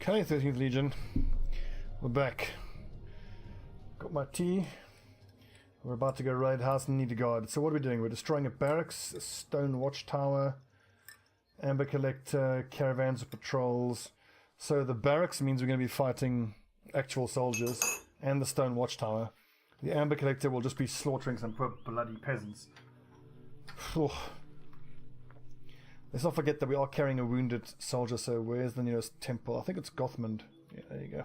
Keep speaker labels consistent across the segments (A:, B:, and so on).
A: Okay, 13th Legion. We're back. Got my tea. We're about to go raid house and need a guard. So what are we doing? We're destroying a barracks, a stone watchtower, amber collector, caravans of patrols. So the barracks means we're going to be fighting actual soldiers, and the stone watchtower. The amber collector will just be slaughtering some poor bloody peasants. Let's not forget that we are carrying a wounded soldier, so where's the nearest temple? I think it's Gothmund. Yeah, there you go.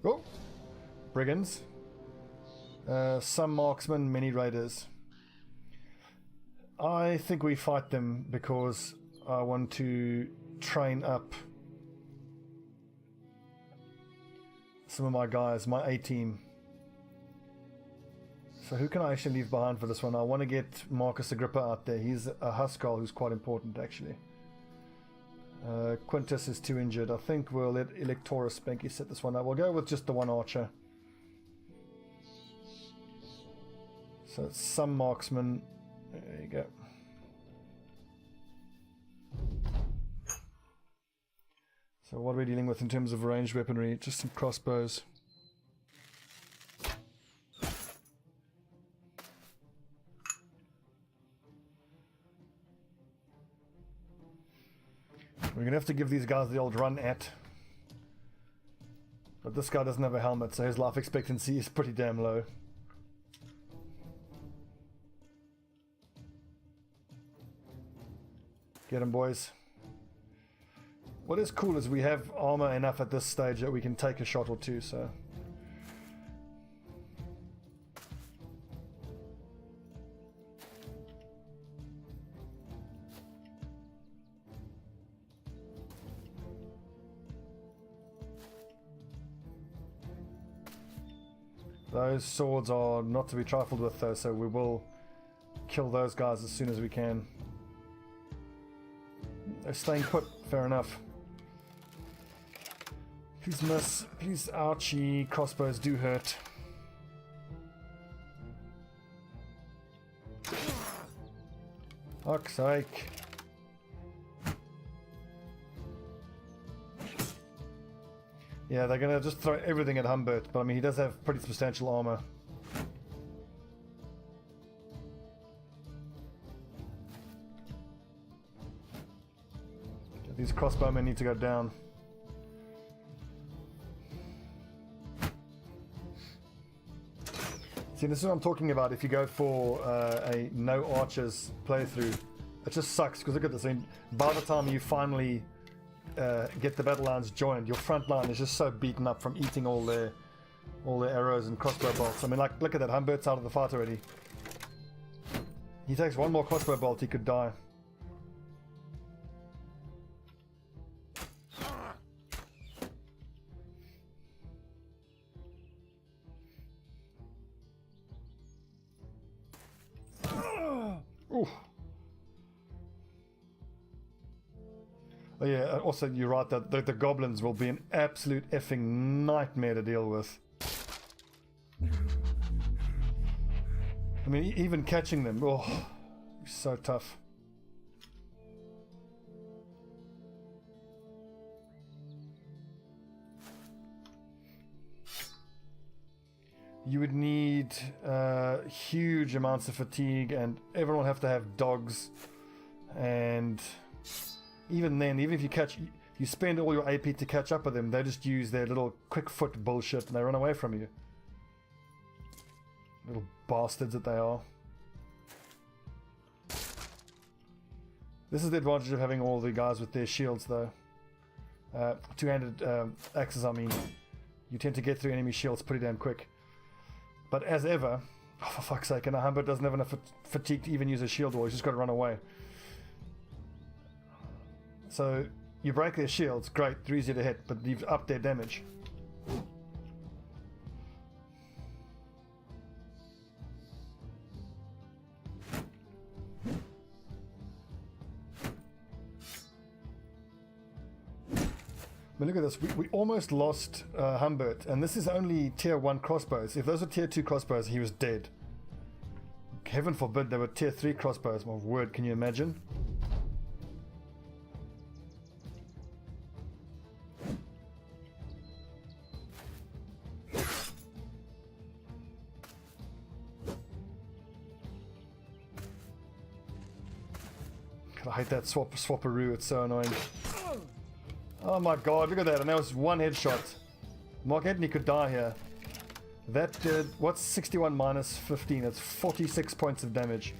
A: Oh! Brigands. Some marksmen, many raiders. I think we fight them because I want to train up some of my guys, my A-team. So who can I actually leave behind for this one? I want to get Marcus Agrippa out there. He's a Huskar who's quite important, actually. Quintus is too injured. I think we'll let Electorus Spanky set this one up. We'll go with just the one archer. So it's some marksmen. There you go. So what are we dealing with in terms of ranged weaponry? Just some crossbows. We're going to have to give these guys the old run at. But this guy doesn't have a helmet, so his life expectancy is pretty damn low. Get him, boys. What is cool is we have armor enough at this stage that we can take a shot or two, so... Those swords are not to be trifled with though, so we will kill those guys as soon as we can. They're staying put, fair enough. Please miss, please ouchie, crossbows do hurt. Fuck's sake. Yeah, they're gonna just throw everything at Humbert, but I mean he does have pretty substantial armor. These crossbowmen need to go down. See, this is what I'm talking about. If you go for a no archers playthrough, it just sucks because look at this. I mean, by the time you finally get the battle lines joined, your front line is just so beaten up from eating all their arrows and crossbow bolts. I mean, like, look at that. Humbert's out of the fight already. He takes one more crossbow bolt, he could die. Ooh. Oh yeah, also you're right that the goblins will be an absolute effing nightmare to deal with. I mean, even catching them, oh, so tough. You would need huge amounts of fatigue, and everyone will have to have dogs, and even then, even if you spend all your AP to catch up with them, they just use their little quick foot bullshit and they run away from you. Little bastards that they are. This is the advantage of having all the guys with their shields though. Two-handed axes, I mean. You tend to get through enemy shields pretty damn quick. But as ever, oh, for fuck's sake, and Humbert doesn't have enough fatigue to even use a shield wall, he's just got to run away. So, you break their shields, great, they're easy to hit, but you've upped their damage. But look at this, we almost lost Humbert, and this is only tier 1 crossbows. If those were tier 2 crossbows, he was dead. heaven forbid they were tier 3 crossbows. My word, can you imagine? I hate that swapperoo, it's so annoying. Oh my god, look at that, and that was one headshot. Mark Anthony could die here. That did, what's 61 minus 15? It's 46 points of damage.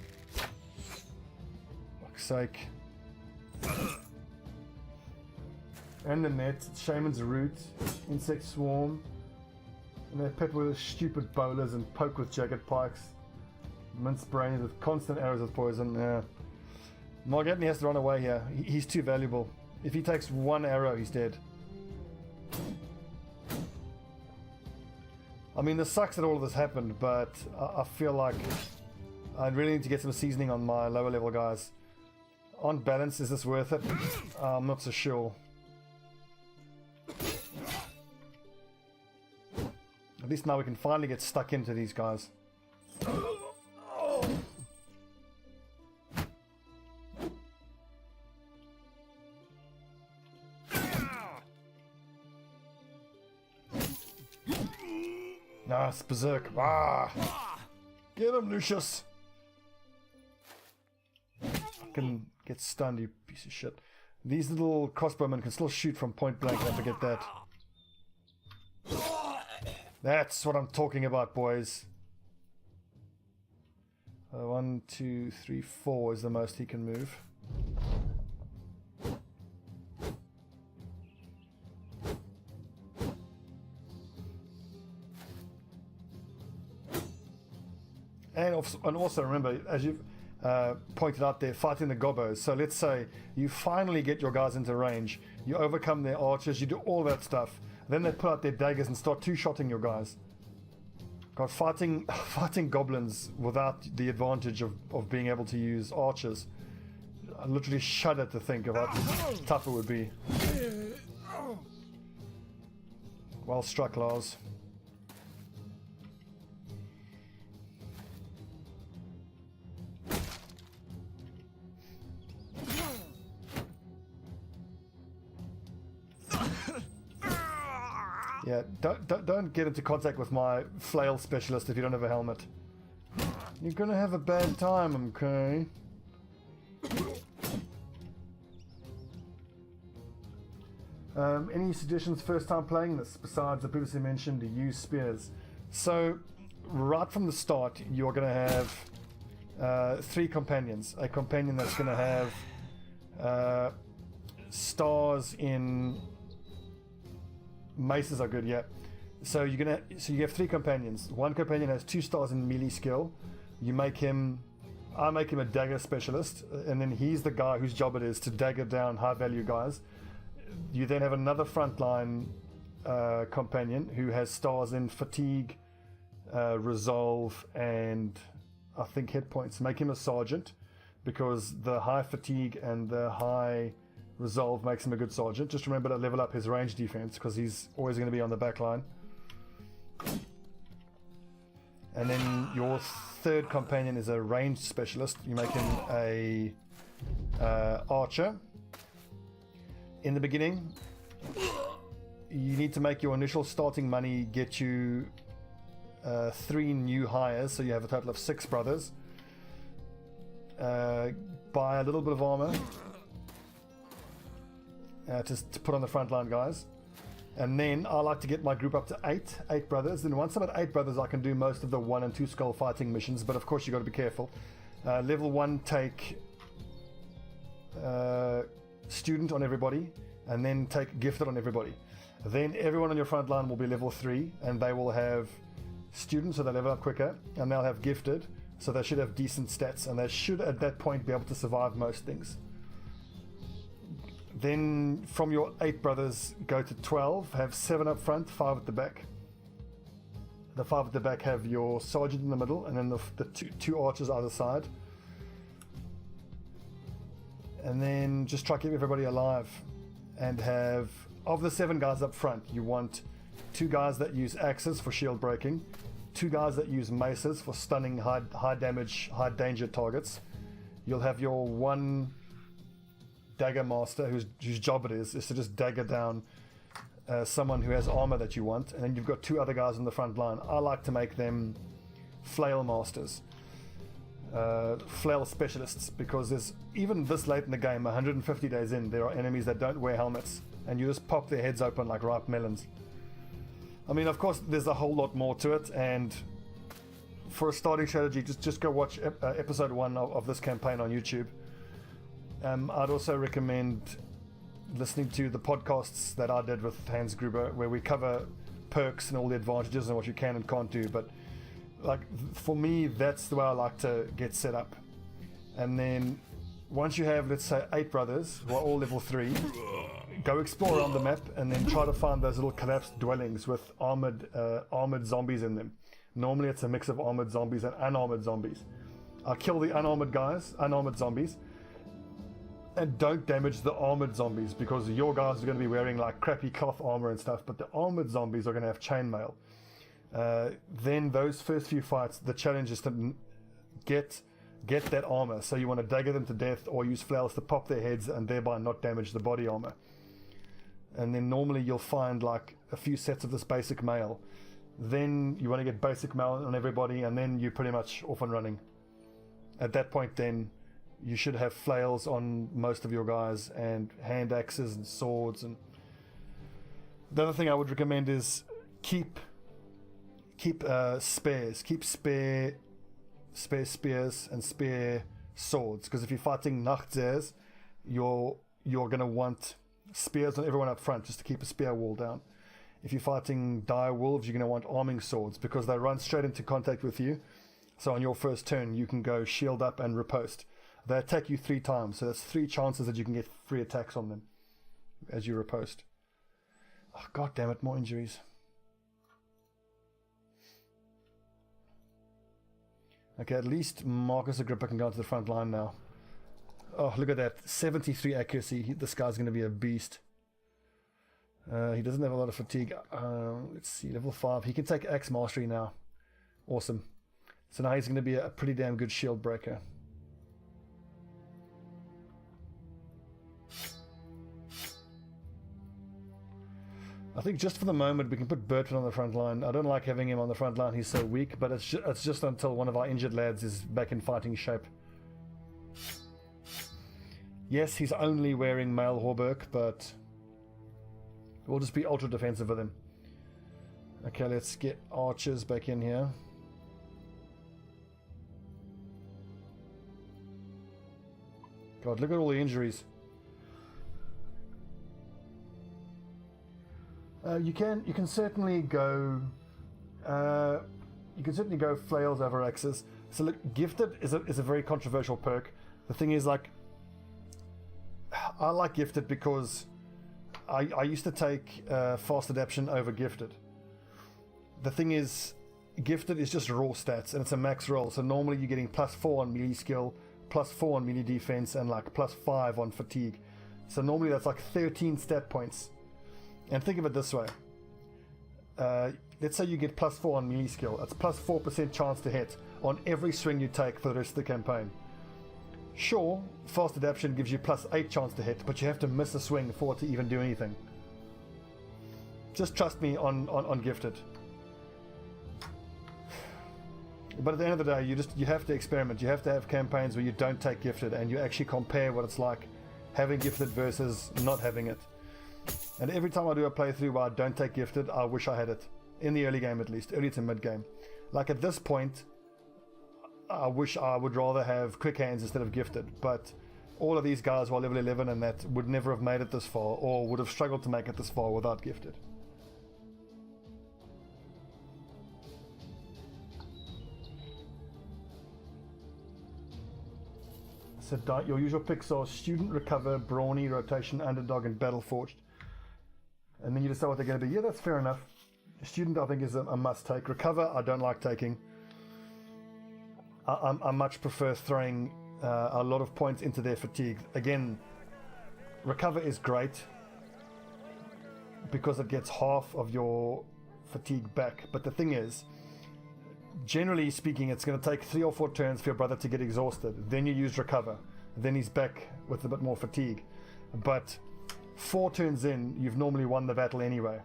A: Fuck's sake. And the net, Shaman's Root, Insect Swarm. And they're pet with stupid bowlers and poke with jagged pikes. Mince brains with constant arrows with poison, yeah. Mark Anthony has to run away here. He's too valuable. If he takes one arrow, he's dead. I mean, this sucks that all of this happened, but I feel like I really need to get some seasoning on my lower level guys. On balance, is this worth it? I'm not so sure. At least now we can finally get stuck into these guys. Nice, berserk. Ah! Get him, Lucius! Fucking get stunned, you piece of shit. These little crossbowmen can still shoot from point blank, don't forget that. That's what I'm talking about, boys. 1, 2, 3, 4 is the most he can move. And also remember, as you've pointed out there, fighting the gobbos. So let's say you finally get your guys into range, you overcome their archers, you do all that stuff. Then they pull out their daggers and start two-shotting your guys. God, fighting goblins without the advantage of being able to use archers. I literally shudder to think of how tough it would be. Well struck, Lars. Yeah, don't get into contact with my flail specialist if you don't have a helmet. You're gonna have a bad time, okay? Any suggestions first time playing this besides the previously mentioned to use spears? So right from the start you're gonna have 3 companions. A companion that's gonna have stars in maces are good, yeah. So you have 3 companions. One companion has 2 stars in melee skill. I make him a dagger specialist, and then he's the guy whose job it is to dagger down high value guys. You then have another frontline companion who has stars in fatigue, resolve, and I think hit points. Make him a sergeant, because the high fatigue and the high resolve makes him a good sergeant. Just remember to level up his range defense, because he's always going to be on the back line. And then your third companion is a ranged specialist. You make him a archer. In the beginning, you need to make your initial starting money get you 3 new hires, so you have a total of 6 brothers. Buy a little bit of armor to put on the front line guys, and then I like to get my group up to 8 brothers. Then once I'm at 8 brothers, I can do most of the 1 and 2 skull fighting missions, but of course you got to be careful. Level 1 take student on everybody, and then take gifted on everybody. Then everyone on your front line will be level 3, and they will have student, so they level up quicker, and they'll have gifted, so they should have decent stats, and they should at that point be able to survive most things. Then from your 8 brothers go to 12, have 7 up front, 5 at the back. The 5 at the back have your sergeant in the middle, and then the two archers either side. And then just try to keep everybody alive, and have, of the 7 guys up front, you want 2 guys that use axes for shield breaking, 2 guys that use maces for stunning high damage, high danger targets. You'll have your 1 dagger master whose job it is to just dagger down someone who has armor that you want, and then you've got 2 other guys on the front line. I like to make them flail masters, flail specialists, because there's, even this late in the game, 150 days in, there are enemies that don't wear helmets, and you just pop their heads open like ripe melons. I mean, of course, there's a whole lot more to it, and for a starting strategy, just go watch episode 1 of this campaign on YouTube. I'd also recommend listening to the podcasts that I did with Hans Gruber, where we cover perks and all the advantages and what you can and can't do. But like, for me, that's the way I like to get set up. And then once you have, let's say, 8 brothers who are all level 3, go explore around the map and then try to find those little collapsed dwellings with armored zombies in them. Normally it's a mix of armored zombies and unarmored zombies. Kill the unarmored zombies, and don't damage the armored zombies, because your guys are going to be wearing like crappy cloth armor and stuff, but the armored zombies are going to have chainmail. Then those first few fights, the challenge is to get that armor. So you want to dagger them to death or use flails to pop their heads and thereby not damage the body armor. And then normally you'll find like a few sets of this basic mail. Then you want to get basic mail on everybody, and then you're pretty much off and running. At that point then, you should have flails on most of your guys, and hand axes and swords. And the other thing I would recommend is keep spares. Keep spare spears and spare swords, because if you're fighting Nachtzers, you're going to want spears on everyone up front just to keep a spear wall down. If you're fighting dire wolves, you're going to want arming swords, because they run straight into contact with you. So on your first turn, you can go shield up and riposte. They attack you 3 times, so that's 3 chances that you can get free attacks on them as you riposte. Oh, God damn it, more injuries. Okay, at least Marcus Agrippa can go to the front line now. Oh, look at that. 73 accuracy. This guy's going to be a beast. He doesn't have a lot of fatigue. Let's see, level 5. He can take Axe Mastery now. Awesome. So now he's going to be a pretty damn good shield breaker. I think just for the moment we can put Bertrand on the front line. I don't like having him on the front line. He's so weak, but it's just until one of our injured lads is back in fighting shape. Yes, he's only wearing male hauberk, but we'll just be ultra defensive with him. Okay, let's get archers back in here. God, look at all the injuries. You can certainly go flails over axes. So look, gifted is a very controversial perk. The thing is, like, I like gifted because I used to take fast adaptation over gifted. The thing is, gifted is just raw stats and it's a max roll. So normally you're getting +4 on melee skill, +4 on melee defense, and like +5 on fatigue. So normally that's like 13 stat points. And think of it this way. Let's say you get +4 on melee skill. That's +4% chance to hit on every swing you take for the rest of the campaign. Sure, fast adaptation gives you +8 chance to hit, but you have to miss a swing for it to even do anything. Just trust me on gifted. But at the end of the day, you have to experiment. You have to have campaigns where you don't take gifted and you actually compare what it's like having gifted versus not having it. And every time I do a playthrough where I don't take gifted, I wish I had it. In the early game at least, early to mid game. Like at this point, I wish I would rather have quick hands instead of gifted. But all of these guys who are level 11 and that would never have made it this far, or would have struggled to make it this far without gifted. So your usual picks are Student, Recover, Brawny, Rotation, Underdog, and Battleforged. And then you decide what they're going to be. Yeah, that's fair enough. Student, I think, is a must-take. Recover, I don't like taking. I much prefer throwing a lot of points into their fatigue. Again, Recover is great because it gets half of your fatigue back. But the thing is, generally speaking, it's going to take 3 or 4 turns for your brother to get exhausted. Then you use recover. Then he's back with a bit more fatigue. But 4 turns in, you've normally won the battle anyway.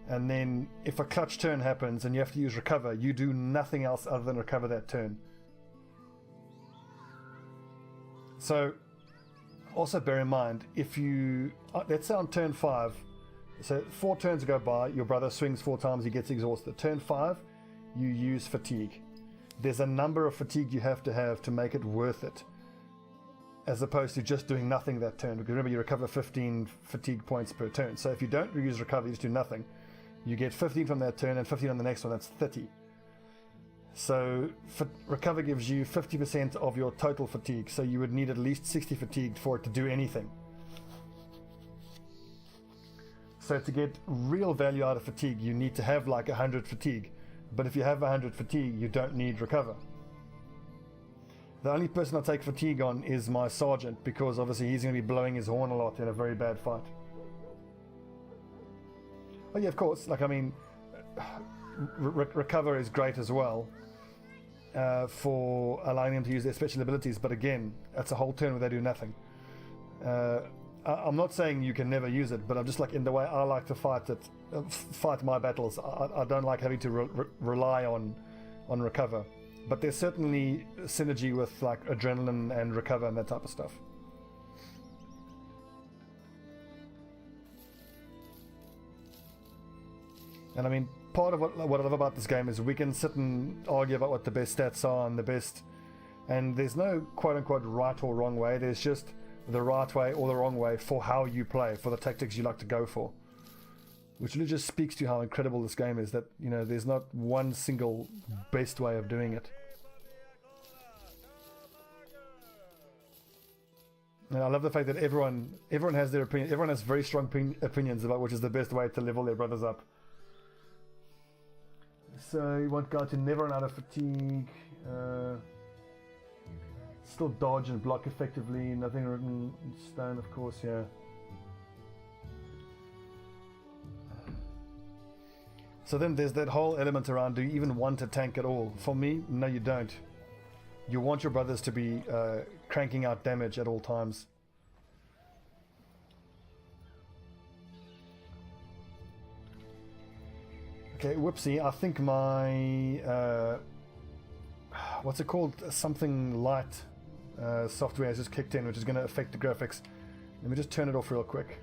A: And then if a clutch turn happens and you have to use recover, you do nothing else other than recover that turn. So also bear in mind, if you, let's say on turn 5, so 4 turns go by, your brother swings 4 times, he gets exhausted. Turn 5, you use fatigue. There's a number of fatigue you have to make it worth it, as opposed to just doing nothing that turn. Because remember, you recover 15 fatigue points per turn. So if you don't use recover, you just do nothing. You get 15 from that turn and 15 on the next one, that's 30. So recover gives you 50% of your total fatigue, so you would need at least 60 fatigue for it to do anything. So to get real value out of fatigue, you need to have like 100 fatigue. But if you have 100 fatigue, you don't need recover. The only person I take fatigue on is my sergeant, because obviously he's going to be blowing his horn a lot in a very bad fight. Oh yeah, of course, like I mean, recover is great as well for allowing them to use their special abilities, but again, that's a whole turn where they do nothing. I'm not saying you can never use it, but I'm just like, in the way I like to fight my battles, I don't like having to rely on recover. But there's certainly synergy with like adrenaline and recover and that type of stuff. And I mean, part of what I love about this game is we can sit and argue about what the best stats are and the best, and there's no quote-unquote right or wrong way. There's just the right way or the wrong way for how you play, for the tactics you like to go for, which really just speaks to how incredible this game is, that, you know, there's not one single best way of doing it. And I love the fact that everyone has their opinion. Everyone has very strong opinions about which is the best way to level their brothers up. So you want guy to never run out of fatigue, still dodge and block effectively, nothing written in stone, of course, yeah. So then there's that whole element around, do you even want a tank at all? For me, no, you don't. You want your brothers to be cranking out damage at all times. Okay, whoopsie, I think my, what's it called? Something light software has just kicked in, which is going to affect the graphics. Let me just turn it off real quick.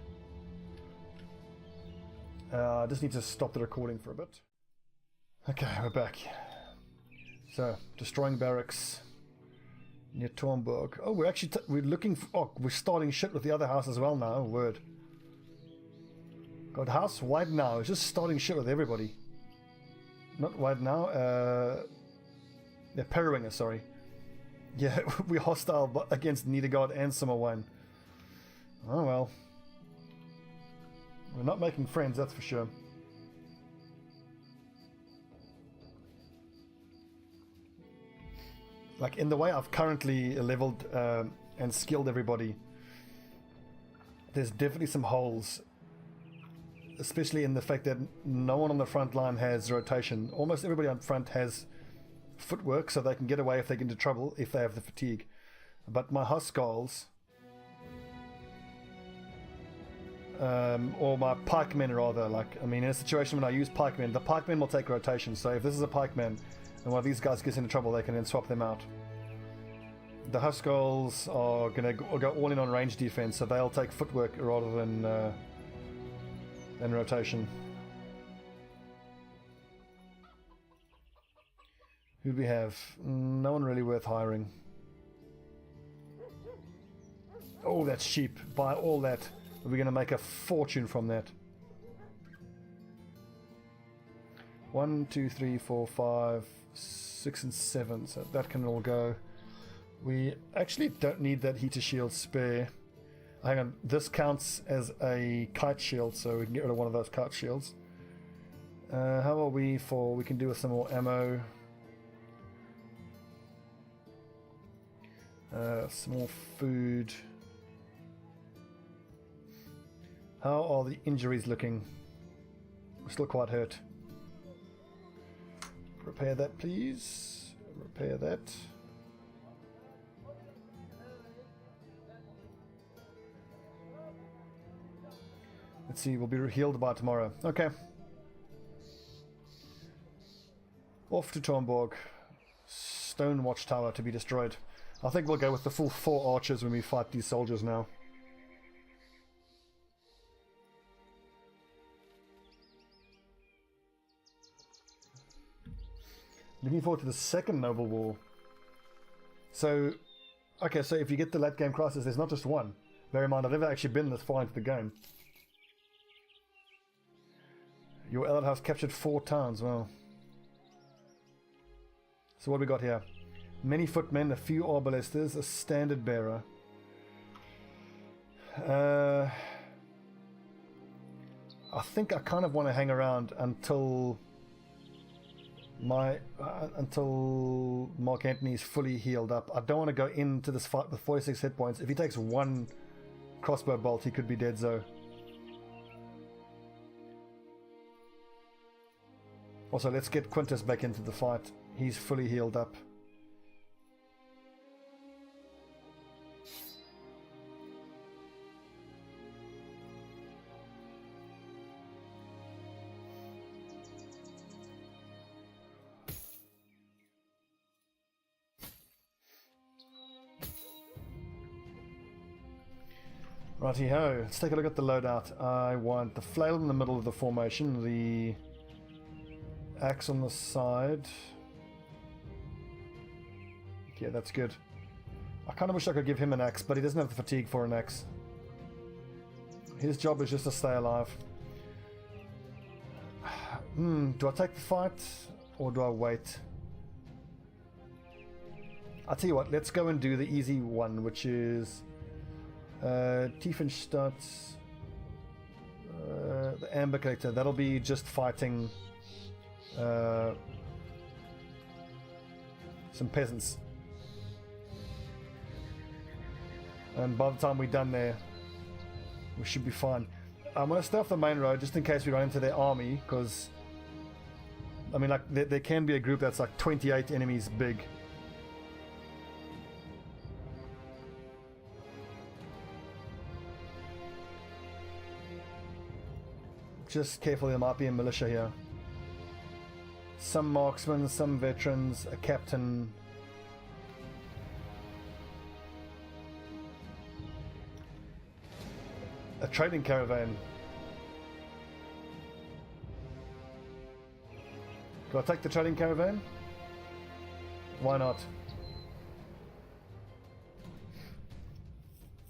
A: I just need to stop the recording for a bit. Okay, we're back. So, destroying barracks near Tornberg. Oh, we're actually we're looking for, oh, we're starting shit with the other house as well now. Oh, word. God, house wide now. It's just starting shit with everybody. Not wide now. Yeah, Periwinger, sorry. Yeah, we're hostile against Niedergard and Summerwine. Oh well. We're not making friends, that's for sure. Like, in the way I've currently leveled and skilled everybody, there's definitely some holes, especially in the fact that no one on the front line has rotation. Almost everybody on front has footwork, so they can get away if they get into trouble, if they have the fatigue. But my Huskarls, or my pikemen rather, like, I mean, in a situation when I use pikemen, the pikemen will take rotation, so if this is a pikeman and one of these guys gets into trouble, they can then swap them out. The Huskarls are going to go all in on range defense, so they'll take footwork rather than rotation. Who do we have? No one really worth hiring. Oh, that's cheap. Buy all that. We're going to make a fortune from that. 1, 2, 3, 4, 5, 6 and 7, so that can all go. We actually don't need that heater shield spare. Hang on, this counts as a kite shield, so we can get rid of one of those kite shields. How are we for, we can do with some more ammo. Some more food. How are the injuries looking? We're still quite hurt. Repair that, please. Repair that. Let's see, we'll be healed by tomorrow. Okay. Off to Tornborg. Stone watchtower to be destroyed. I think we'll go with the full 4 archers when we fight these soldiers now. Looking forward to the second Noble War. So, okay, so if you get the late game crisis, there's not just one. Bear in mind, I've never actually been this far into the game. Your allied house captured 4 towns, well. So what we got here? Many footmen, a few arbalesters, a standard bearer. I think I kind of want to hang around until until Mark Antony is fully healed up. I don't want to go into this fight with 46 hit points. If he takes 1 crossbow bolt, he could be dead, so. Also, let's get Quintus back into the fight. He's fully healed up. Righty-ho, let's take a look at the loadout. I want the flail in the middle of the formation, the axe on the side. Yeah, that's good. I kind of wish I could give him an axe, but he doesn't have the fatigue for an axe. His job is just to stay alive. Do I take the fight or do I wait? I'll tell you what, let's go and do the easy one, which is Tiefenstadt, the Amber Collector. That'll be just fighting some peasants. And by the time we're done there, we should be fine. I'm going to stay off the main road just in case we run into their army, because I mean, like, there can be a group that's like 28 enemies big. Just careful, there might be a militia here. Some marksmen, some veterans, a captain. A trading caravan. Do I take the trading caravan? Why not?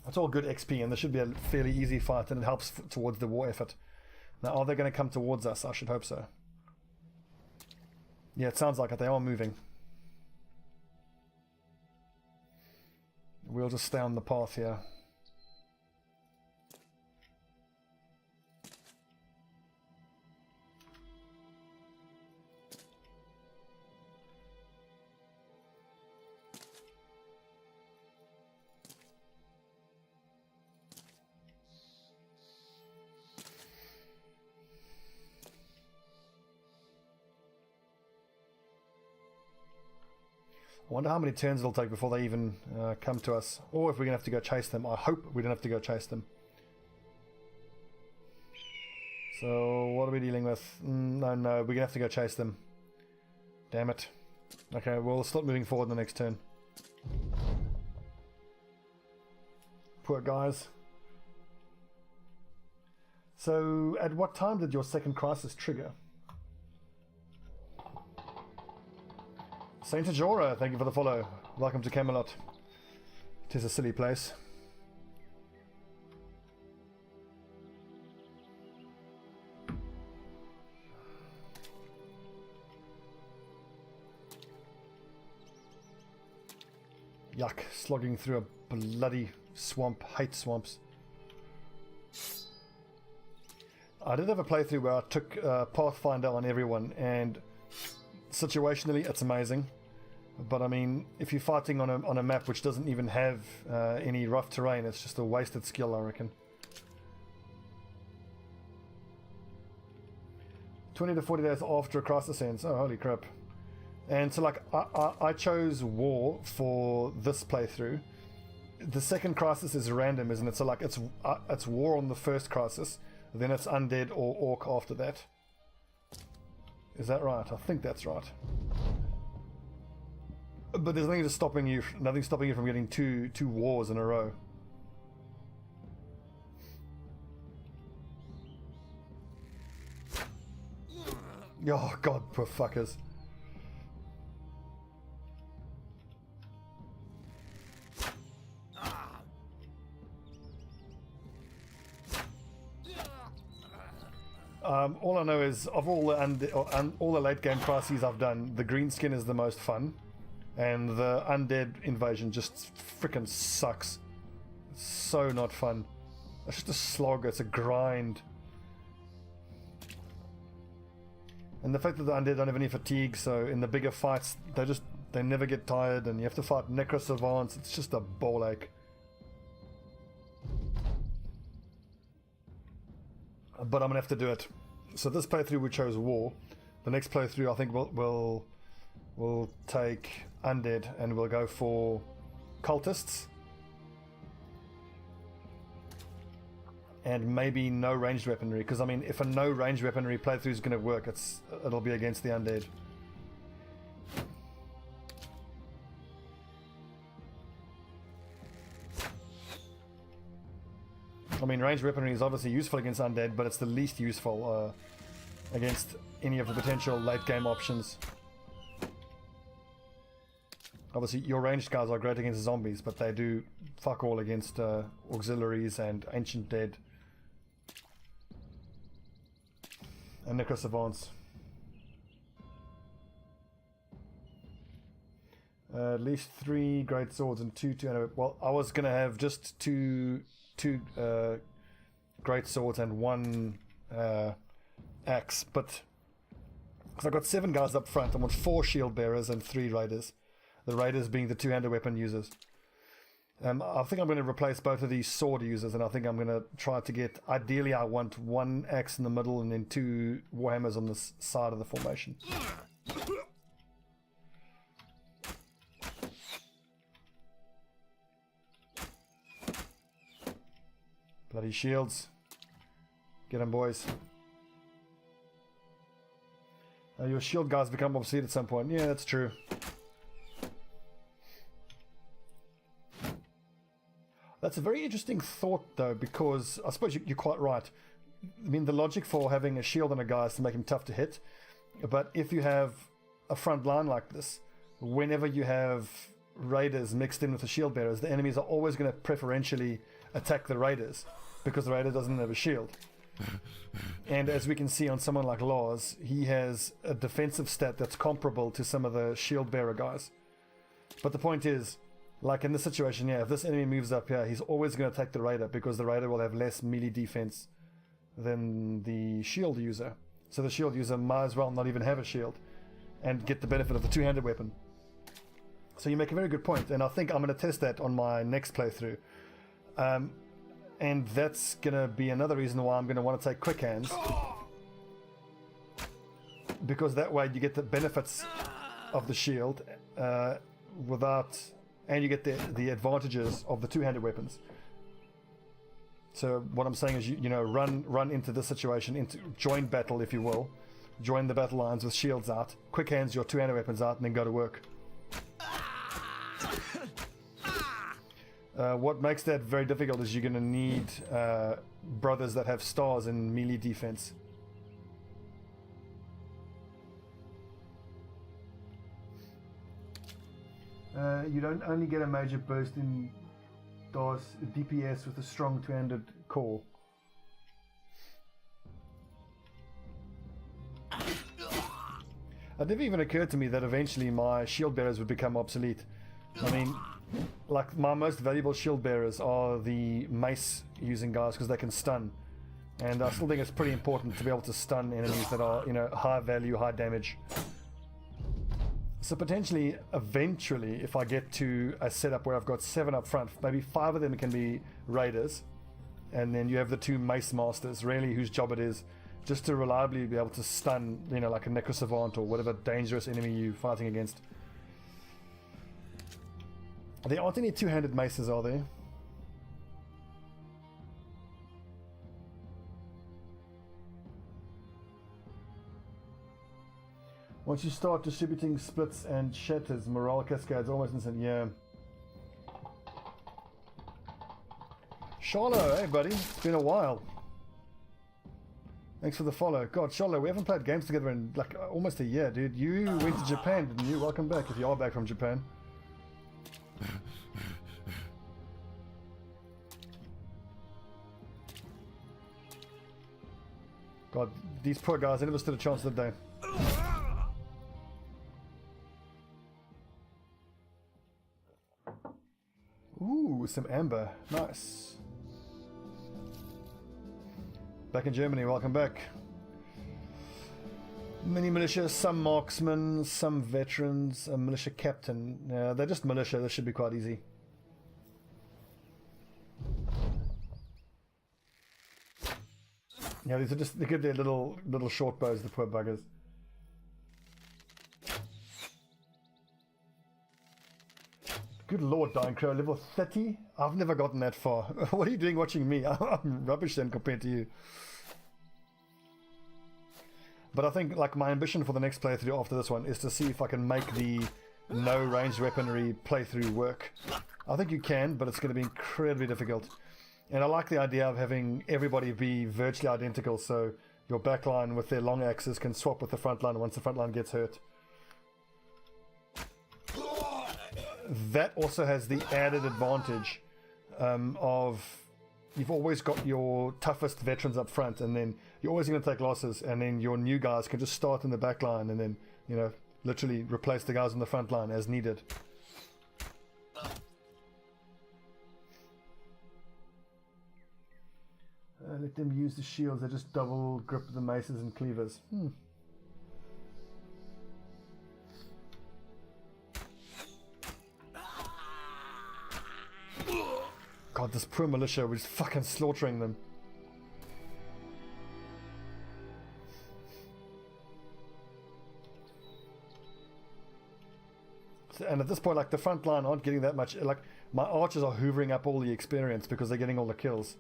A: That's all good XP, and this should be a fairly easy fight, and it helps towards the war effort. Now, are they going to come towards us? I should hope so. Yeah, it sounds like it. They are moving. We'll just stay on the path here. I wonder how many turns it'll take before they even come to us. Or if we're going to have to go chase them. I hope we don't have to go chase them. So, what are we dealing with? No, we're going to have to go chase them. Damn it. Okay, we'll start moving forward in the next turn. Poor guys. So, at what time did your second crisis trigger? Saint Ajora, thank you for the follow. Welcome to Camelot. It is a silly place. Yuck, slogging through a bloody swamp. Hate swamps. I did have a playthrough where I took Pathfinder on everyone, and situationally it's amazing. But I mean, if you're fighting on a map which doesn't even have any rough terrain, it's just a wasted skill, I reckon. 20 to 40 days after a crisis ends. Oh, holy crap. And so like I chose war for this playthrough. The second crisis is random, isn't it? So like it's war on the first crisis, then it's undead or orc after that. Is that right? I think that's right. But there's nothing stopping you from getting two wars in a row. Oh god, poor fuckers. All I know is of all the late game crises I've done, the green skin is the most fun, and the undead invasion just freaking sucks. It's so not fun. It's just a slog. It's a grind. And the fact that the undead don't have any fatigue, so in the bigger fights they never get tired, and you have to fight necro savants. It's just a ball ache. But I'm gonna have to do it. So this playthrough we chose war. The next playthrough I think we'll take undead and we'll go for cultists. And maybe no ranged weaponry, because I mean if a no ranged weaponry playthrough is gonna work, it'll be against the undead. I mean, ranged weaponry is obviously useful against undead, but it's the least useful against any of the potential late game options. Obviously, your ranged guys are great against zombies, but they do fuck all against auxiliaries and ancient dead and necro savants. At least 3 great swords and 2 well, I was gonna have just two great swords and 1 axe, but because I've got 7 guys up front, I want 4 shield bearers and 3 raiders. The raiders being the 2-handed weapon users. I think I'm going to replace both of these sword users, and I think I'm going to try to get, ideally I want 1 axe in the middle and then 2 warhammers on this side of the formation. Bloody shields. Get them, boys. Your shield guys become obsolete at some point. Yeah, that's true. That's a very interesting thought, though, because I suppose you're quite right. I mean, the logic for having a shield on a guy is to make him tough to hit. But if you have a front line like this, whenever you have raiders mixed in with the shield bearers, the enemies are always going to preferentially attack the raiders because the raider doesn't have a shield. And as we can see on someone like Lars, he has a defensive stat that's comparable to some of the shield bearer guys. But the point is, like in this situation here, if this enemy moves up here, he's always going to attack the raider because the raider will have less melee defense than the shield user. So the shield user might as well not even have a shield and get the benefit of the 2-handed weapon. So you make a very good point, and I think I'm going to test that on my next playthrough. And that's going to be another reason why I'm going to want to take quick hands. Because that way you get the benefits of the shield and you get the advantages of the 2-handed weapons. So what I'm saying is, you know, run into this situation, join battle, if you will. Join the battle lines with shields out, quick hands your 2-handed weapons out, and then go to work. What makes that very difficult is you're going to need brothers that have stars in melee defense. You don't only get a major burst in DPS with a strong 2-handed core. It never even occurred to me that eventually my shield bearers would become obsolete. I mean, like, my most valuable shield bearers are the mace using guys because they can stun. And I still think it's pretty important to be able to stun enemies that are, you know, high value, high damage. So potentially, eventually, if I get to a setup where I've got 7 up front, maybe 5 of them can be raiders, and then you have the 2 mace masters, really, whose job it is just to reliably be able to stun, you know, like a Necro Savant or whatever dangerous enemy you're fighting against. There aren't any two-handed maces, are there? Once you start distributing splits and shatters, morale cascades almost instant. Yeah. Charlo, hey buddy, it's been a while. Thanks for the follow. God, Charlo, we haven't played games together in like almost a year, dude. You went to Japan, didn't you? Welcome back if you are back from Japan. God, these poor guys, they never stood a chance, did they? Ooh, some amber. Nice. Back in Germany, welcome back. Mini militia, some marksmen, some veterans, a militia captain. They're just militia, this should be quite easy. Yeah, these are just, they give their little short bows, the poor buggers. Good lord, Dying Crow, level 30? I've never gotten that far. What are you doing watching me? I'm rubbish then compared to you. But I think like my ambition for the next playthrough after this one is to see if I can make the no ranged weaponry playthrough work. I think you can, but it's going to be incredibly difficult. And I like the idea of having everybody be virtually identical, so your backline with their long axes can swap with the front line once the front line gets hurt. That also has the added advantage of you've always got your toughest veterans up front, and then you're always going to take losses, and then your new guys can just start in the back line and then, you know, literally replace the guys on the front line as needed. Let them use the shields, they just double grip the maces and cleavers. God, this poor militia was fucking slaughtering them. And at this point, like, the front line aren't getting that much. Like, my archers are hoovering up all the experience because they're getting all the kills.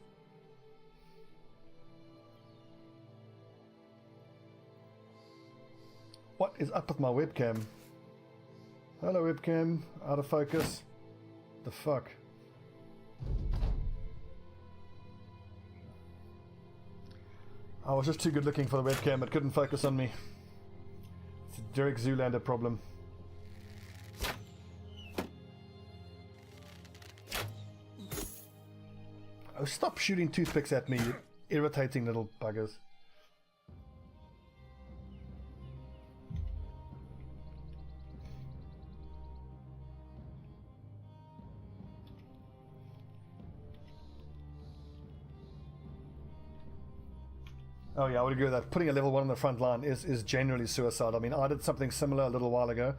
A: What is up with my webcam? Hello, webcam. Out of focus. The fuck? I was just too good looking for the webcam. It couldn't focus on me. It's a Derek Zoolander problem. Oh, stop shooting toothpicks at me, you irritating little buggers. Oh yeah, I would agree with that. Putting a level 1 on the front line is generally suicide. I mean, I did something similar a little while ago,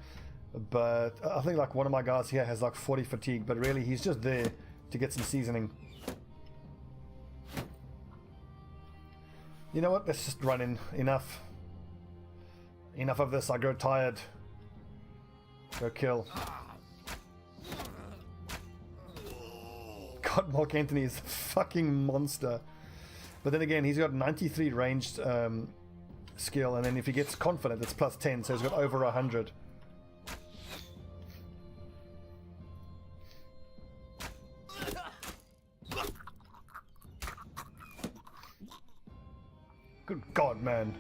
A: but I think like one of my guys here has like 40 fatigue, but really he's just there to get some seasoning. You know what? Let's just run in. Enough. Enough of this. I grow tired. Go kill. God, Mark Anthony is a fucking monster. But then again, he's got 93 ranged skill, and then if he gets confident, it's plus 10, so he's got over 100. Good God, man.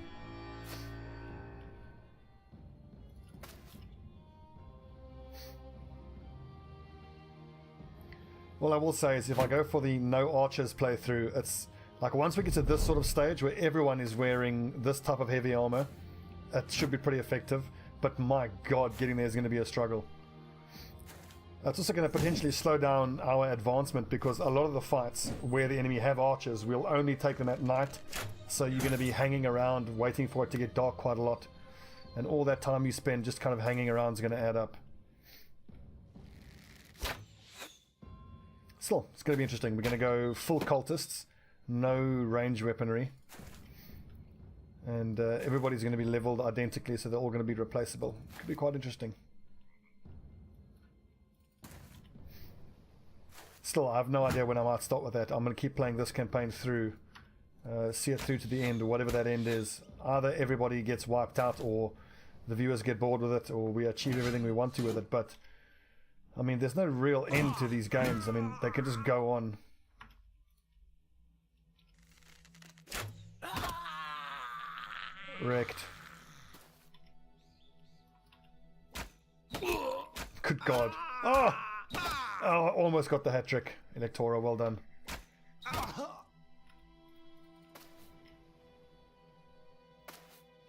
A: All I will say is if I go for the no archers playthrough, it's like once we get to this sort of stage where everyone is wearing this type of heavy armor, it should be pretty effective. But my God, getting there is going to be a struggle. It's also going to potentially slow down our advancement because a lot of the fights where the enemy have archers, we'll only take them at night. So you're going to be hanging around waiting for it to get dark quite a lot. And all that time you spend just kind of hanging around is going to add up. Still, it's going to be interesting. We're going to go full cultists. No range weaponry. And everybody's going to be leveled identically, so they're all going to be replaceable. Could be quite interesting. Still, I have no idea when I might start with that. I'm going to keep playing this campaign through, see it through to the end, or whatever that end is. Either everybody gets wiped out, or the viewers get bored with it, or we achieve everything we want to with it. But, I mean, there's no real end to these games. I mean, they could just go on. Wrecked. Good God. Oh! Oh, almost got the hat trick. Electora, well done.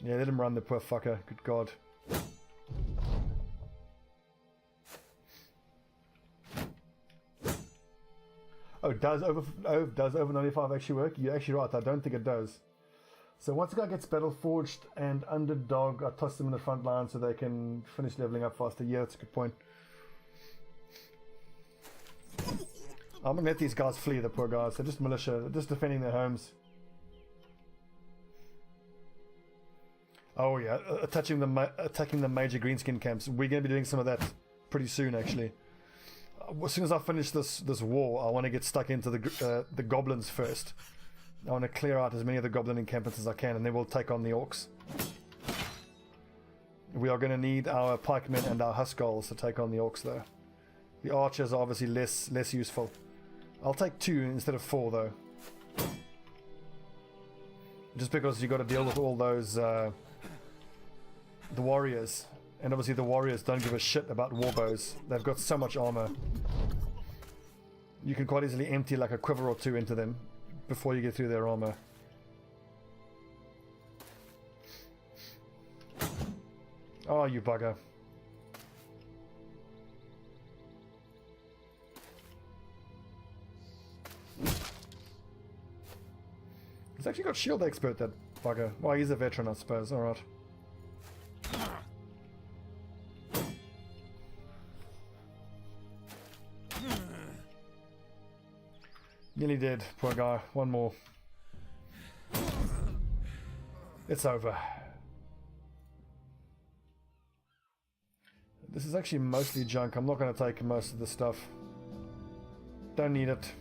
A: Yeah, let him run, the poor fucker. Good God. Oh, does over 95 actually work? You're actually right. I don't think it does. So once a guy gets battle forged and underdog, I toss them in the front line so they can finish leveling up faster. Yeah, that's a good point. I'm gonna let these guys flee, the poor guys. They're just militia, they're just defending their homes. Oh yeah, attacking the major greenskin camps. We're gonna be doing some of that pretty soon, actually. As soon as I finish this war, I want to get stuck into the goblins first. I want to clear out as many of the goblin encampments as I can, and then we'll take on the orcs. We are going to need our pikemen and our huskarls to take on the orcs, though. The archers are obviously less useful. I'll take 2 instead of 4, though. Just because you got to deal with all those the warriors, and obviously the warriors don't give a shit about warbows. They've got so much armor. You can quite easily empty like a quiver or 2 into them before you get through their armor. Oh, you bugger. He's actually got shield expert, that bugger. Well, he's a veteran, I suppose. Alright. Nearly dead, poor guy. One more. It's over. This is actually mostly junk. I'm not going to take most of the stuff. Don't need it.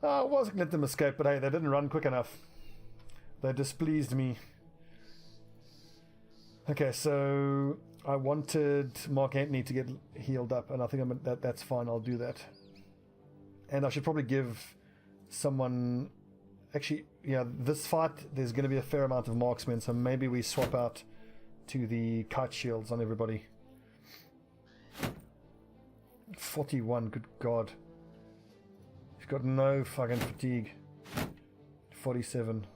A: I was going to let them escape, but hey, they didn't run quick enough. They displeased me. Okay, so I wanted Mark Antony to get healed up, and I think that's fine. I'll do that. And I should probably give someone... Actually, yeah, this fight, there's going to be a fair amount of marksmen, so maybe we swap out to the kite shields on everybody. 41, good God. He's got no fucking fatigue. 47.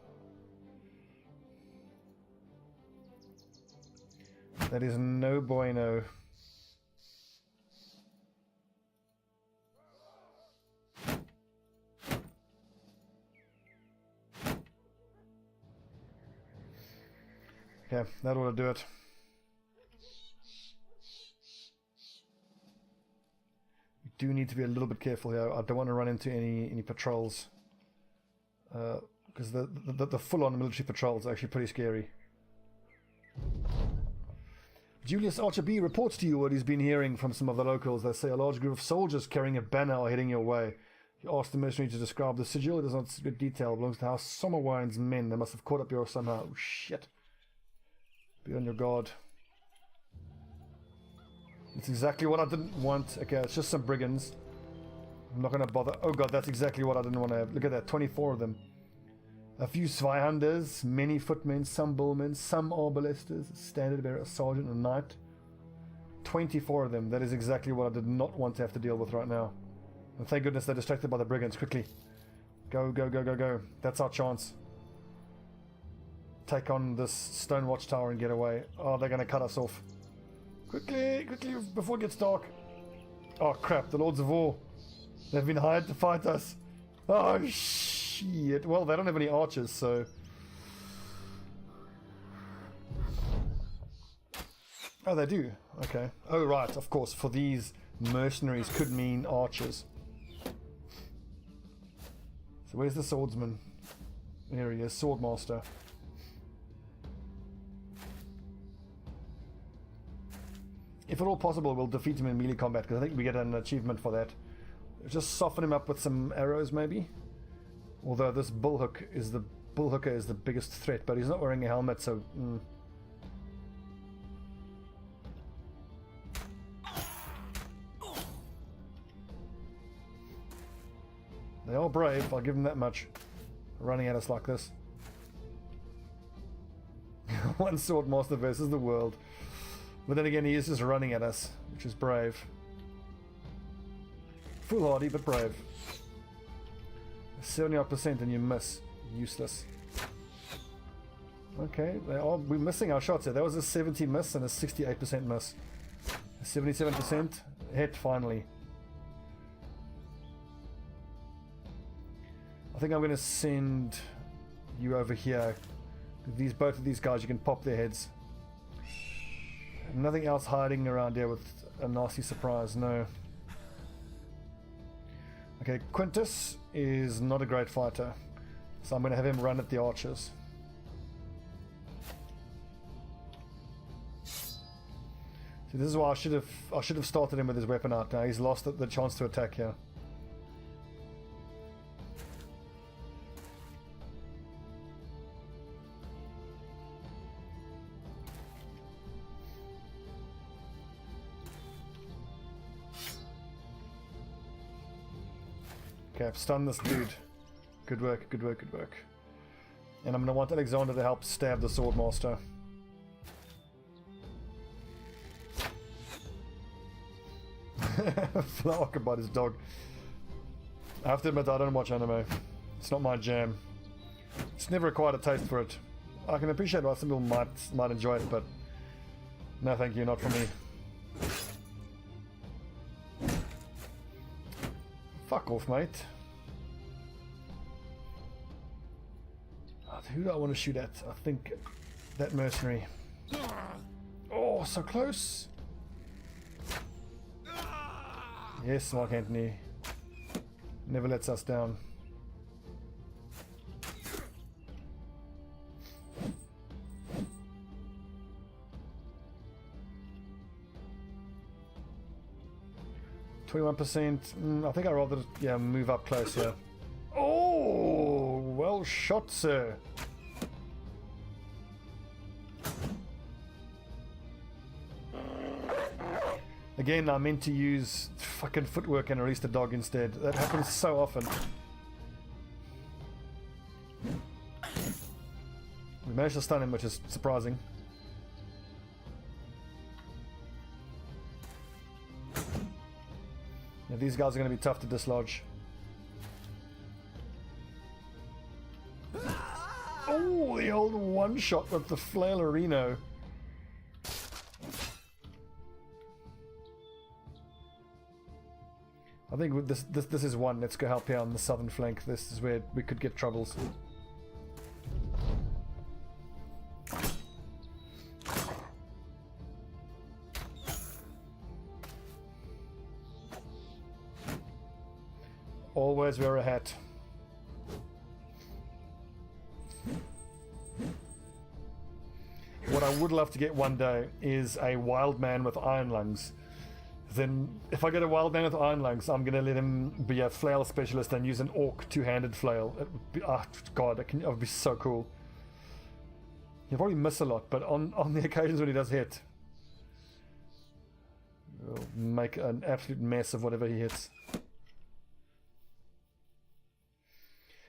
A: That is no bueno. Okay, that ought to do it. We do need to be a little bit careful here. I don't want to run into any patrols. Because the full-on military patrols are actually pretty scary. Julius Archer B reports to you what he's been hearing from some of the locals. They say a large group of soldiers carrying a banner are heading your way. You asked the mercenary to describe the sigil. It does not give detail. It belongs to House Sommerwine's men. They must have caught up here somehow. Oh, shit. Be on your guard. It's exactly what I didn't want. Okay, it's just some brigands. I'm not going to bother. Oh god, that's exactly what I didn't want to have. Look at that, 24 of them. A few Zweihanders, many footmen, some bullmen, some arbalesters, a standard bearer, a sergeant, a knight. 24 of them. That is exactly what I did not want to have to deal with right now. And thank goodness they're distracted by the brigands. Quickly. Go, go, go, go, go. That's our chance. Take on this stone watchtower and get away. Oh, they're going to cut us off. Quickly, quickly, before it gets dark. Oh crap, the Lords of War. They've been hired to fight us. Oh shit. Well, they don't have any archers, so... Oh, they do. Okay. Oh, right, of course. For these mercenaries could mean archers. So where's the swordsman? Here he is, swordmaster. If at all possible, we'll defeat him in melee combat, because I think we get an achievement for that. Just soften him up with some arrows, maybe. Although this bullhooker is the biggest threat, but he's not wearing a helmet, so. They are brave, I'll give them that much. Running at us like this. One swordmaster versus the world. But then again, he is just running at us, which is brave. Foolhardy, but brave. 70% and you miss. Useless. Okay, we're missing our shots here. That was a 70 miss and a 68% miss. A 77% hit finally. I think I'm going to send you over here. Both of these guys, you can pop their heads. Nothing else hiding around here with a nasty surprise, no. Okay, Quintus is not a great fighter, so I'm going to have him run at the archers. See, this is why I should have started him with his weapon out now. He's lost the chance to attack here. Okay, I've stunned this dude. Good work, good work, good work. And I'm going to want Alexander to help stab the swordmaster. Flower about his dog. I have to admit, I don't watch anime. It's not my jam. It's never acquired a taste for it. I can appreciate why some people might enjoy it, but no thank you, not for me. Fuck off, mate. Who do I want to shoot at? I think that mercenary. Oh, so close. Yes, Mark Anthony. Never lets us down. %. I think I'd rather move up closer. Oh, well shot, sir. Again, I meant to use fucking footwork and release the dog instead. That happens so often. We managed to stun him, which is surprising. Yeah, these guys are going to be tough to dislodge. Oh, the old one shot with the flailerino. I think with this is one. Let's go help here on the southern flank. This is where we could get troubles. Always wear a hat. What I would love to get one day is a wild man with iron lungs. Then, if I get a wild man with iron lungs, I'm going to let him be a flail specialist and use an orc two-handed flail. It would be, God, it would be so cool. He'll probably miss a lot, but on the occasions when he does hit, he'll make an absolute mess of whatever he hits.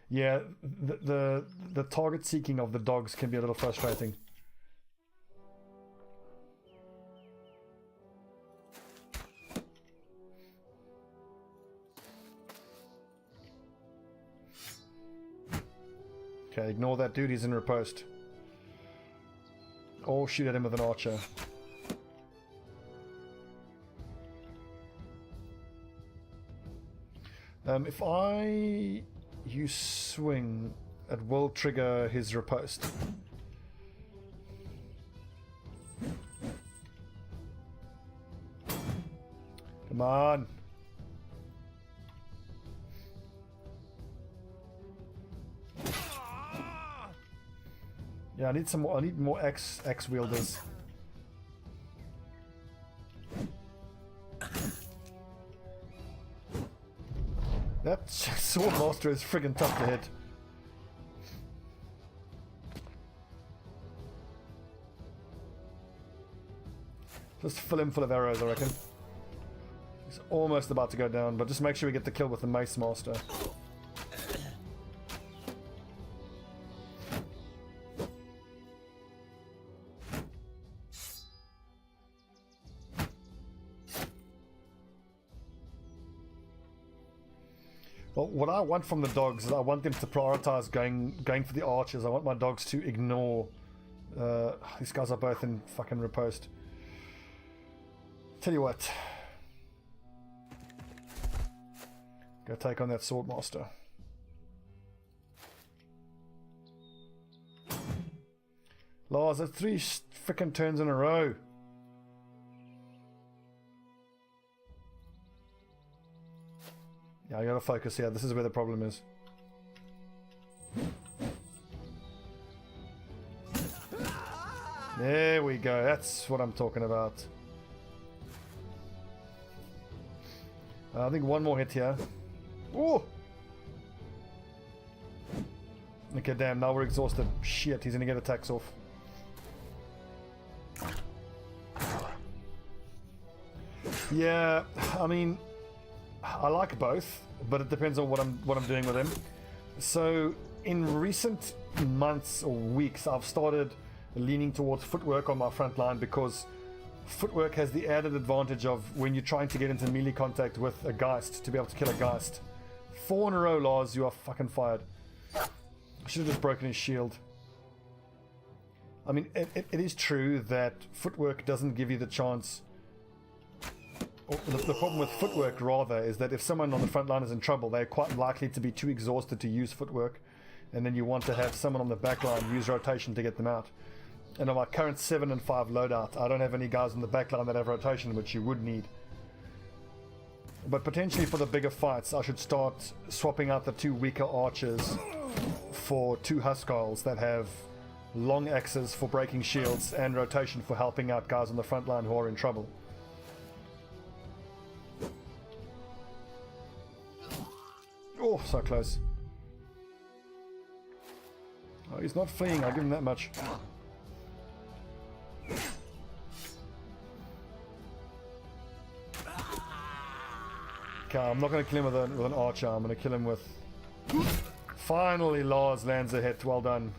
A: Yeah, the target seeking of the dogs can be a little frustrating. Okay, ignore that dude, he's in riposte. Or shoot at him with an archer. If I use swing, it will trigger his riposte. Come on. Yeah, I need some more. I need more axe wielders. That sword master is friggin' tough to hit. Just fill him full of arrows, I reckon. He's almost about to go down, but just make sure we get the kill with the mace master. Well, what I want from the dogs is I want them to prioritize going for the archers. I want my dogs to ignore... these guys are both in fucking riposte. Tell you what. Go take on that sword master. Lars, that's 3 frickin' turns in a row. Yeah, I gotta focus here. This is where the problem is. There we go. That's what I'm talking about. I think one more hit here. Oh! Okay, damn. Now we're exhausted. Shit, he's gonna get attacks off. Yeah, I mean, I like both, but it depends on what I'm doing with them. So in recent months or weeks, I've started leaning towards footwork on my front line because footwork has the added advantage of when you're trying to get into melee contact with a Geist, to be able to kill a Geist. 4 in a row, Lars, you are fucking fired. I should have just broken his shield. I mean, it is true that footwork doesn't give you the chance. The problem with footwork, rather, is that if someone on the front line is in trouble, they're quite likely to be too exhausted to use footwork, and then you want to have someone on the back line use rotation to get them out. And on my current 7 and 5 loadout, I don't have any guys on the back line that have rotation, which you would need. But potentially for the bigger fights, I should start swapping out the 2 weaker archers for 2 Huskarls that have long axes for breaking shields and rotation for helping out guys on the front line who are in trouble. Oh, so close. Oh, he's not fleeing, I'll give him that much. Okay, I'm not going to kill him with an archer, I'm going to kill him with... Finally, Lars lands a hit, well done.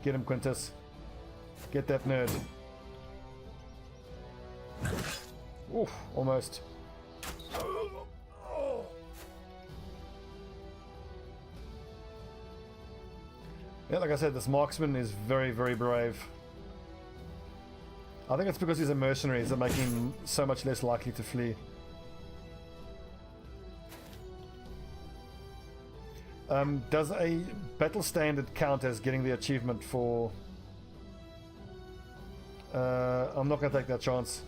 A: Get him, Quintus. Get that nerd. Oof, almost. Yeah, like I said, this marksman is very, very brave. I think it's because he's a mercenary that make him so much less likely to flee. Does a battle standard count as getting the achievement for... I'm not going to take that chance.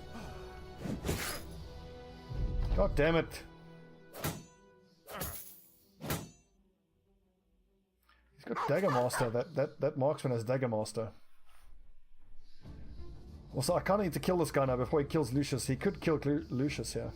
A: God damn it. He's got Dagger Master. That marksman has Dagger Master. Also, I kind of need to kill this guy now before he kills Lucius. He could kill Lucius here.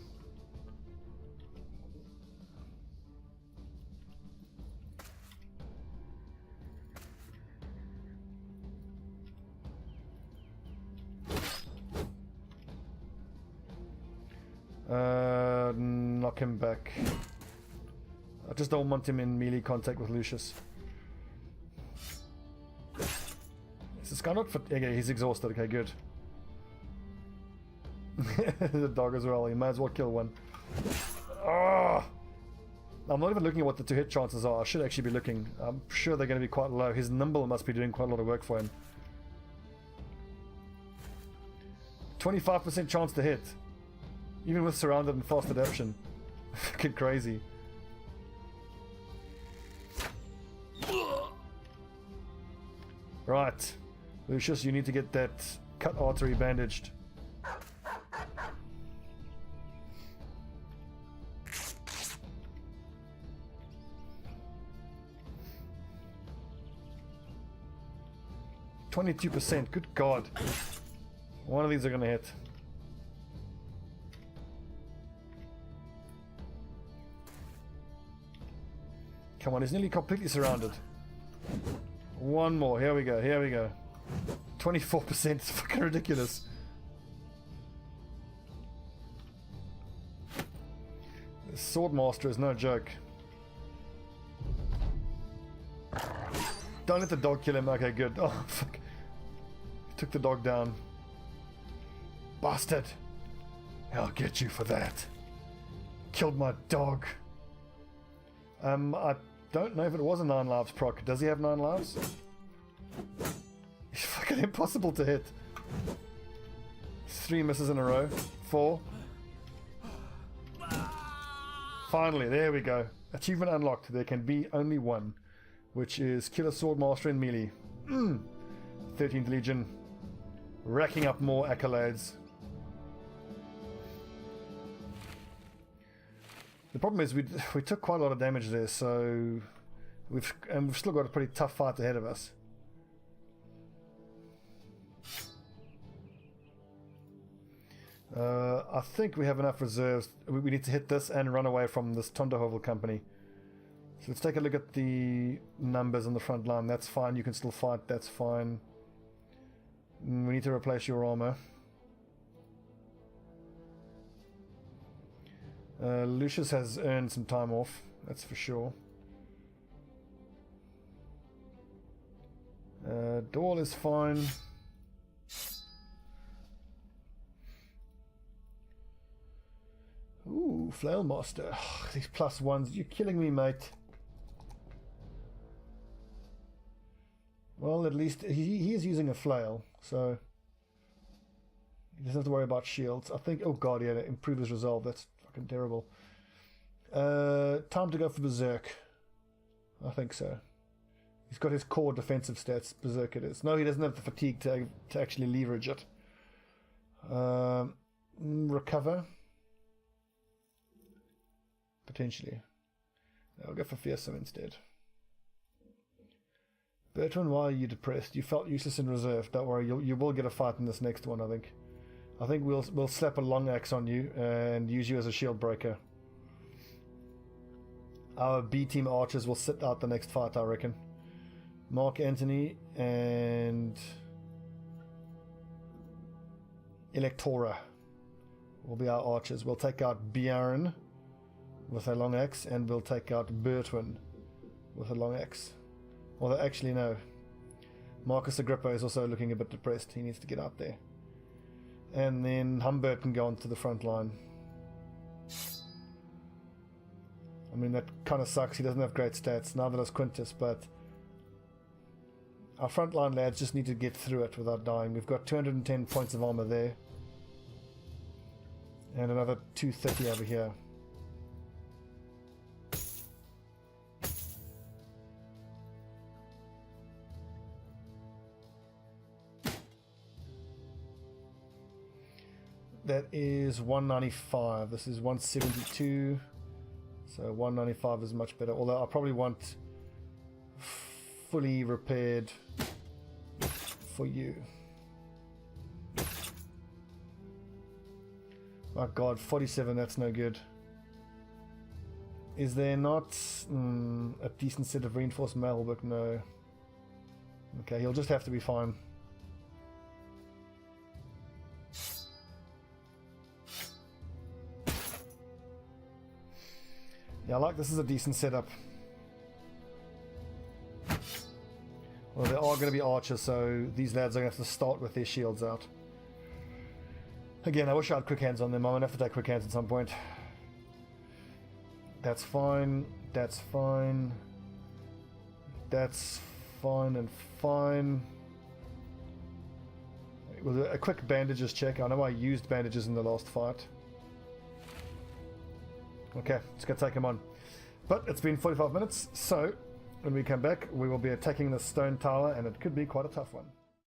A: Knock him back. I just don't want him in melee contact with Lucius. Is this guy not fit? Okay, he's exhausted. Okay, good. The dog as well. You might as well kill one. Oh! I'm not even looking at what the 2 hit chances are. I should actually be looking. I'm sure they're going to be quite low. His nimble must be doing quite a lot of work for him. 25% chance to hit. Even with surrounded and fast adaptation. Fucking crazy. Right. Lucius, you need to get that cut artery bandaged. 22%. Good God. One of these are going to hit. Come on, he's nearly completely surrounded. One more. Here we go. Here we go. 24%. It's fucking ridiculous. The Swordmaster is no joke. Don't let the dog kill him. Okay, good. Oh, fuck. He took the dog down. Bastard. I'll get you for that. Killed my dog. I don't know if it was a 9 lives proc. Does he have 9 lives? He's fucking impossible to hit. 3 misses in a row. 4. Finally, there we go. Achievement unlocked. There can be only one, which is kill a Swordmaster in melee. 13th Legion. Racking up more accolades. The problem is we took quite a lot of damage there, so we've still got a pretty tough fight ahead of us. I think we have enough reserves. We need to hit this and run away from this Tonderhovel company. So let's take a look at the numbers on the front line. That's fine. You can still fight. That's fine. We need to replace your armor. Lucius has earned some time off, that's for sure. Dawl is fine. Ooh, Flailmaster. Oh, these +1s, you're killing me, mate. Well, at least he is using a flail, so he doesn't have to worry about shields. I think, oh god, yeah, improve his resolve, that's fucking terrible. Time to go for Berserk. I think so. He's got his core defensive stats, Berserk it is. No, he doesn't have the fatigue to actually leverage it. Recover. Potentially. I'll go for Fearsome instead. Bertrand, why are you depressed? You felt useless in reserve. Don't worry, you will get a fight in this next one, I think. I think we'll slap a long axe on you and use you as a shield breaker. Our B team archers will sit out the next fight, I reckon. Mark Antony and Electora will be our archers. We'll take out Bjorn with a long axe, and we'll take out Bertwin with a long axe. Although actually no. Marcus Agrippa is also looking a bit depressed. He needs to get out there. And then Humbert can go onto the front line. I mean, that kind of sucks. He doesn't have great stats. Neither does Quintus, but our frontline lads just need to get through it without dying. We've got 210 points of armor there. And another 230 over here. That is 195. This is 172. So 195 is much better. Although I probably want fully repaired for you. My god, 47, that's no good. Is there not a decent set of reinforced mailwork? No. Okay, he'll just have to be fine. Yeah, I like this is a decent setup. Well, there are going to be archers, so these lads are going to have to start with their shields out. Again, I wish I had quick hands on them. I'm going to have to take quick hands at some point. That's fine. That's fine. That's fine and fine. With a quick bandages check. I know I used bandages in the last fight. Okay, let's go take him on. But it's been 45 minutes, so when we come back, we will be attacking the stone tower, and it could be quite a tough one.